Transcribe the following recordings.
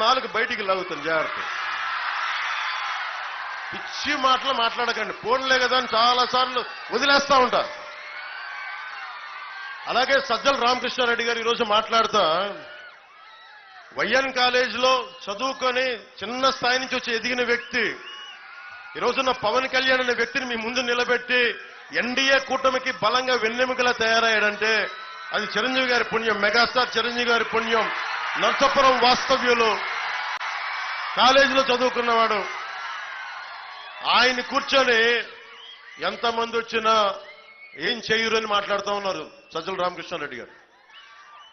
నాలుగు బయటికి లాగుతాను జాగ్రత్త. పిచ్చి మాటలు మాట్లాడకండి. పోన్లే కదా అని చాలా సార్లు వదిలేస్తా ఉంటారు. అలాగే సజ్జల రామకృష్ణారెడ్డి గారు ఈరోజు మాట్లాడుతా వైఎన్ కాలేజీలో చదువుకొని చిన్న స్థాయి నుంచి వచ్చి ఎదిగిన వ్యక్తి ఈరోజున్న పవన్ కళ్యాణ్ అనే వ్యక్తిని మీ ముందు నిలబెట్టి ఎన్డీఏ కూటమికి బలంగా వెన్నెముకలా తయారయ్యాడంటే అది చిరంజీవి గారి పుణ్యం. మెగాస్టార్ చిరంజీవి గారి పుణ్యం. నర్సాపురం వాస్తవ్యులు కాలేజీలో చదువుకున్నవాడు. ఆయన కూర్చొని ఎంతమంది వచ్చినా ఏం చేయరు అని మాట్లాడుతూ ఉన్నారు సజ్జల రామకృష్ణారెడ్డి గారు.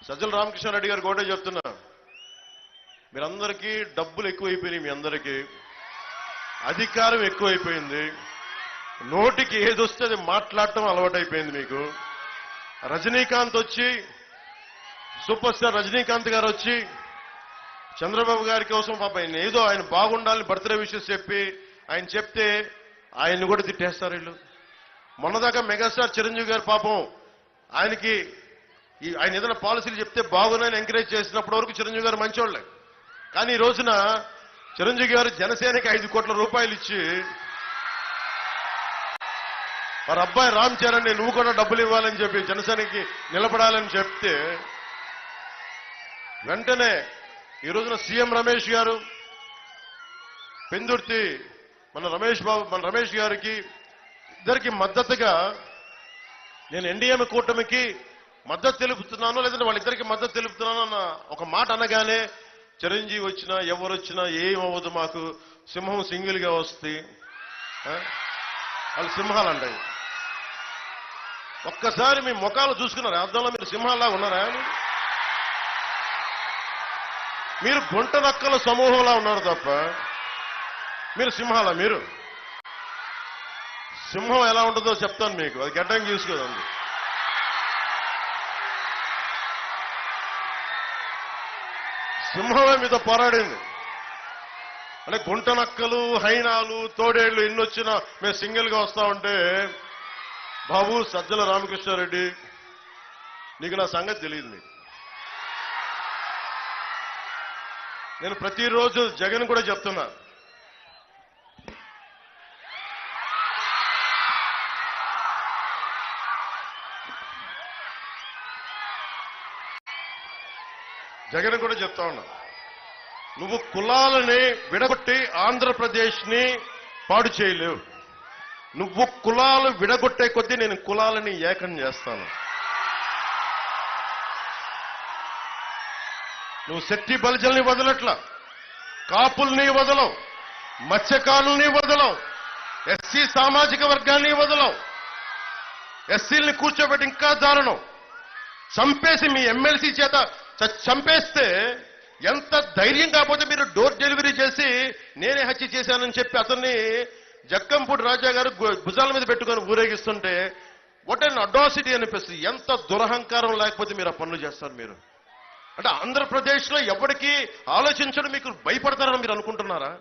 సజ్జల రామకృష్ణారెడ్డి గారు కూడా చెప్తున్నా, మీరందరికీ డబ్బులు ఎక్కువైపోయినాయి, మీ అందరికీ అధికారం ఎక్కువైపోయింది, నోటికి ఏదొస్తే అది మాట్లాడటం అలవాటైపోయింది మీకు. రజనీకాంత్ వచ్చి, సూపర్ స్టార్ రజనీకాంత్ గారు వచ్చి చంద్రబాబు గారి కోసం పాప ఆయన ఏదో ఆయన బాగుండాలని బర్త్డే విషెస్ చెప్పి ఆయన చెప్తే ఆయన్ని కూడా తిట్టేస్తారు వీళ్ళు. మొన్నదాకా మెగాస్టార్ చిరంజీవి గారు పాపం ఆయనకి ఆయన ఏదైనా పాలసీలు చెప్తే బాగున్నాయని ఎంకరేజ్ చేసినప్పటి వరకు చిరంజీవి గారు మంచోళ్లే. కానీ ఈ రోజున చిరంజీవి గారు జనసేనకి 5 కోట్ల రూపాయలు ఇచ్చి వారి అబ్బాయి రామ్ చరణ్ నువ్వు కూడా డబ్బులు ఇవ్వాలని చెప్పి జనసేనకి నిలబడాలని చెప్తే వెంటనే ఈ రోజున సీఎం రమేష్ గారు పెందుర్తి మన రమేష్ గారికి ఇద్దరికి మద్దతుగా నేను ఎన్డీఏ కూటమికి మద్దతు తెలుపుతున్నాను, లేదంటే వాళ్ళిద్దరికి మద్దతు తెలుపుతున్నాను అన్న ఒక మాట అనగానే చిరంజీవి వచ్చినా ఎవరు వచ్చినా ఏమవ్వదు, మాకు సింహం సింగిల్ గా వస్తే వాళ్ళు సింహాలు అంటాయి. ఒక్కసారి మీ ముఖాలు చూసుకున్నారు అర్థంలో మీరు సింహాల్లా ఉన్నారా? మీరు గుంట నక్కల సమూహంలా ఉన్నారు తప్ప మీరు సింహాలా? మీరు సింహం ఎలా ఉంటుందో చెప్తాను మీకు, అది గడ్డం చూసుకోదండి. సింహమే మీతో పోరాడింది. అంటే గుంట నక్కలు, హైనాలు, తోడేళ్లు ఎన్ని వచ్చినా మేము సింగిల్ గా వస్తా ఉంటే బాబు సజ్జల రామకృష్ణారెడ్డి నీకు నా సంగతి తెలియదు. నీకు నేను ప్రతిరోజు జగన్ కూడా చెప్తున్నా, జగన్ కూడా చెప్తా ఉన్నా, నువ్వు కులాలని విడగొట్టి ఆంధ్రప్రదేశ్ ని పాడు చేయలేవు. నువ్వు కులాలు విడగొట్టే కొద్దీ నేను కులాలని ఏకం చేస్తాను. నువ్వు శెట్టి బలిజల్ని వదలట్లా, కాపుల్ని వదలవు, మత్స్యకారుల్ని వదలవు, ఎస్సీ సామాజిక వర్గాన్ని వదలవు, ఎస్సీల్ని కూర్చోబెట్టి ఇంకా దారుణం చంపేసి మీ ఎమ్మెల్సీ చేత చంపేస్తే ఎంత ధైర్యం కాకపోతే మీరు డోర్ డెలివరీ చేసి నేనే హత్య చేశానని చెప్పి అతన్ని జక్కంపూడి రాజా గారు భుజాల మీద పెట్టుకొని ఊరేగిస్తుంటే వాట్ అండ్ అడాసిటీ అనిపిస్తుంది. ఎంత దురహంకారం లేకపోతే మీరు ఆ పనులు చేస్తారు. మీరు అంటే ఆంధ్రప్రదేశ్ లో ఎవరికి ఆలోచించడం మీకు భయపడతారని మీరు అనుకుంటున్నారా?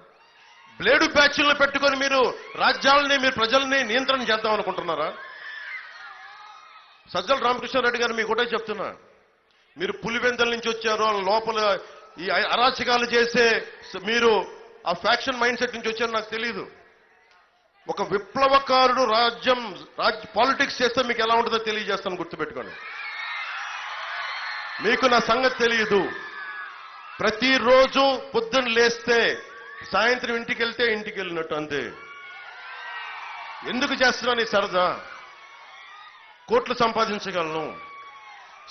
బ్లేడు బ్యాచ్లను పెట్టుకొని మీరు రాజ్యాలని మీరు ప్రజల్ని నియంత్రణ చేద్దాం అనుకుంటున్నారా? సజ్జల రామకృష్ణారెడ్డి గారు మీకు ఒకటే చెప్తున్నా, మీరు పులివెందల నుంచి వచ్చారు, లోపల ఈ అరాచకాలు చేసే మీరు ఆ ఫ్యాక్షన్ మైండ్ సెట్ నుంచి వచ్చారు నాకు తెలియదు. ఒక విప్లవకారుడు పాలిటిక్స్ చేస్తే మీకు ఎలా ఉంటుందో తెలియజేస్తాను, గుర్తుపెట్టుకోండి. మీకు నా సంగతి తెలియదు. ప్రతిరోజు పొద్దున్న లేస్తే సాయంత్రం ఇంటికి వెళ్తే ఇంటికి వెళ్ళినట్టు అంతే. ఎందుకు చేస్తున్నాను ఈ సరదా? కోట్లు సంపాదించగలను,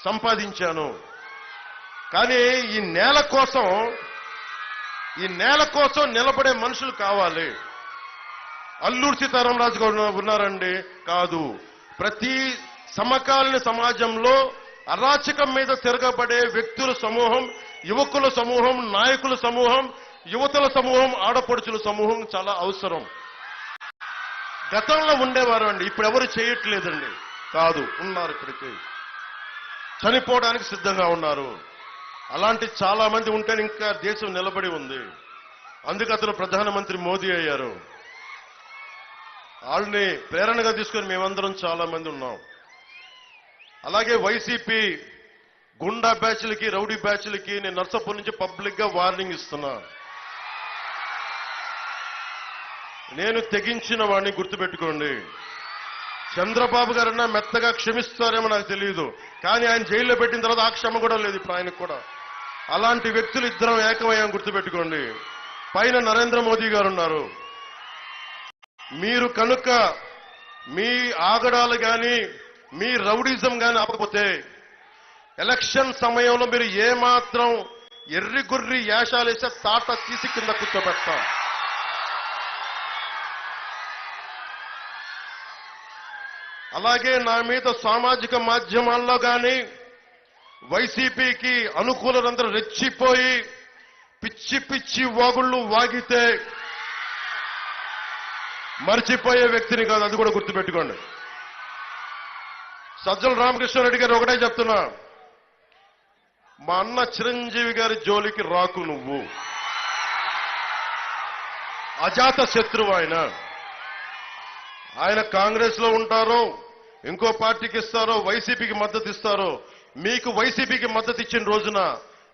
సంపాదించాను. కానీ ఈ నేల కోసం నిలబడే మనుషులు కావాలి. అల్లూరి సీతారామరాజు గారు ఉన్నారండి కాదు. ప్రతి సమకాలీన సమాజంలో అరాచకం మీద తిరగబడే వ్యక్తుల సమూహం, యువకుల సమూహం, నాయకుల సమూహం, యువతల సమూహం, ఆడపడుచుల సమూహం చాలా అవసరం. గతంలో ఉండేవారు అండి, ఇప్పుడు ఎవరు చేయట్లేదండి. కాదు, ఉన్నారు, ఇప్పటికీ చనిపోవడానికి సిద్ధంగా ఉన్నారు. అలాంటి చాలా మంది ఉంటే ఇంకా దేశం నిలబడి ఉంది. అందుకు అతను ప్రధానమంత్రి మోదీ అయ్యారు. వాళ్ళని ప్రేరణగా తీసుకొని మేమందరం చాలా మంది ఉన్నాం. అలాగే వైసీపీ గుండా బ్యాచ్లకి రౌడీ బ్యాచ్లకి నేను నర్సాపూర్ నుంచి పబ్లిక్ గా వార్నింగ్ ఇస్తున్నా. నేను తెగించిన వాడిని గుర్తుపెట్టుకోండి. చంద్రబాబు గారన్నా మెత్తగా క్షమిస్తారేమో నాకు తెలియదు, కానీ ఆయన జైల్లో పెట్టిన తర్వాత ఆ క్షమ కూడా లేదు ఇప్పుడు ఆయనకు కూడా. అలాంటి వ్యక్తులు ఇద్దరం ఏకమయ్యాం గుర్తుపెట్టుకోండి. పైన నరేంద్ర మోదీ గారు ఉన్నారు. మీరు కనుక మీ ఆగడాలు గాని మీ రౌడిజం గాని ఆపకపోతే ఎలక్షన్ సమయంలో మీరు ఏమాత్రం ఎర్రి గుర్రి యాషాలేసే తాట తీసి కింద కూర్చోబెడతాం. అలాగే నా మీద సామాజిక మాధ్యమాల్లో గాని వైసీపీకి అనుకూలందరూ రెచ్చిపోయి పిచ్చి పిచ్చి వాగుళ్ళు వాగితే మర్చిపోయే వ్యక్తిని కాదు, అది కూడా గుర్తుపెట్టుకోండి. సజ్జల రామకృష్ణారెడ్డి గారు ఒకటే చెప్తున్నా, మా అన్న చిరంజీవి గారి జోలికి రాకు నువ్వు. అజాత శత్రువు ఆయన కాంగ్రెస్ లో ఉంటారో ఇంకో పార్టీకి ఇస్తారో వైసీపీకి మద్దతు ఇస్తారో, మీకు వైసీపీకి మద్దతు ఇచ్చిన రోజున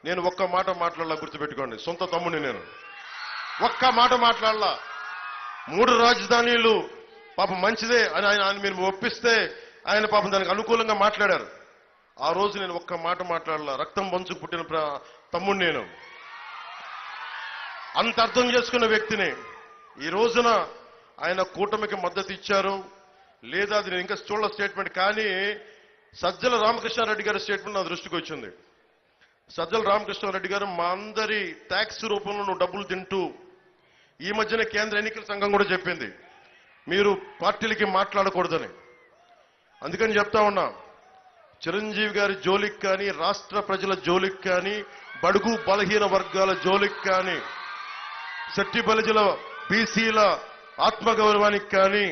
నేను ఒక్క మాట మాట్లాడాల గుర్తుపెట్టుకోండి. సొంత తమ్ముని నేను ఒక్క మాట మాట్లాడాల. 3 రాజధానులు పాపం మంచిదే అని ఆయన మీరు ఒప్పిస్తే ఆయన పాపం దానికి అనుకూలంగా మాట్లాడారు. ఆ రోజు నేను ఒక్క మాట మాట్లాడాల. రక్తం పంచుకు పుట్టిన తమ్ముడు నేను. అంత అర్థం చేసుకున్న వ్యక్తిని ఈ రోజున ఆయన కూటమికి మద్దతు ఇచ్చారు లేదా అది నేను ఇంకా చూడల స్టేట్మెంట్. కానీ సజ్జల రామకృష్ణారెడ్డి గారి స్టేట్మెంట్ నా దృష్టికి వచ్చింది. సజ్జల రామకృష్ణారెడ్డి గారు మా అందరి ట్యాక్స్ రూపంలో నువ్వు డబ్బులు తింటూ, ఈ మధ్యన కేంద్ర ఎన్నికల సంఘం కూడా చెప్పింది మీరు పార్టీలకి మాట్లాడకూడదని. అందుకని చెప్తా ఉన్నా, చిరంజీవి గారి జోలికి కానీ రాష్ట్ర ప్రజల జోలికి కానీ బడుగు బలహీన వర్గాల జోలికి కానీ శెట్టి బలిజల బీసీల ఆత్మగౌరవానికి కానీ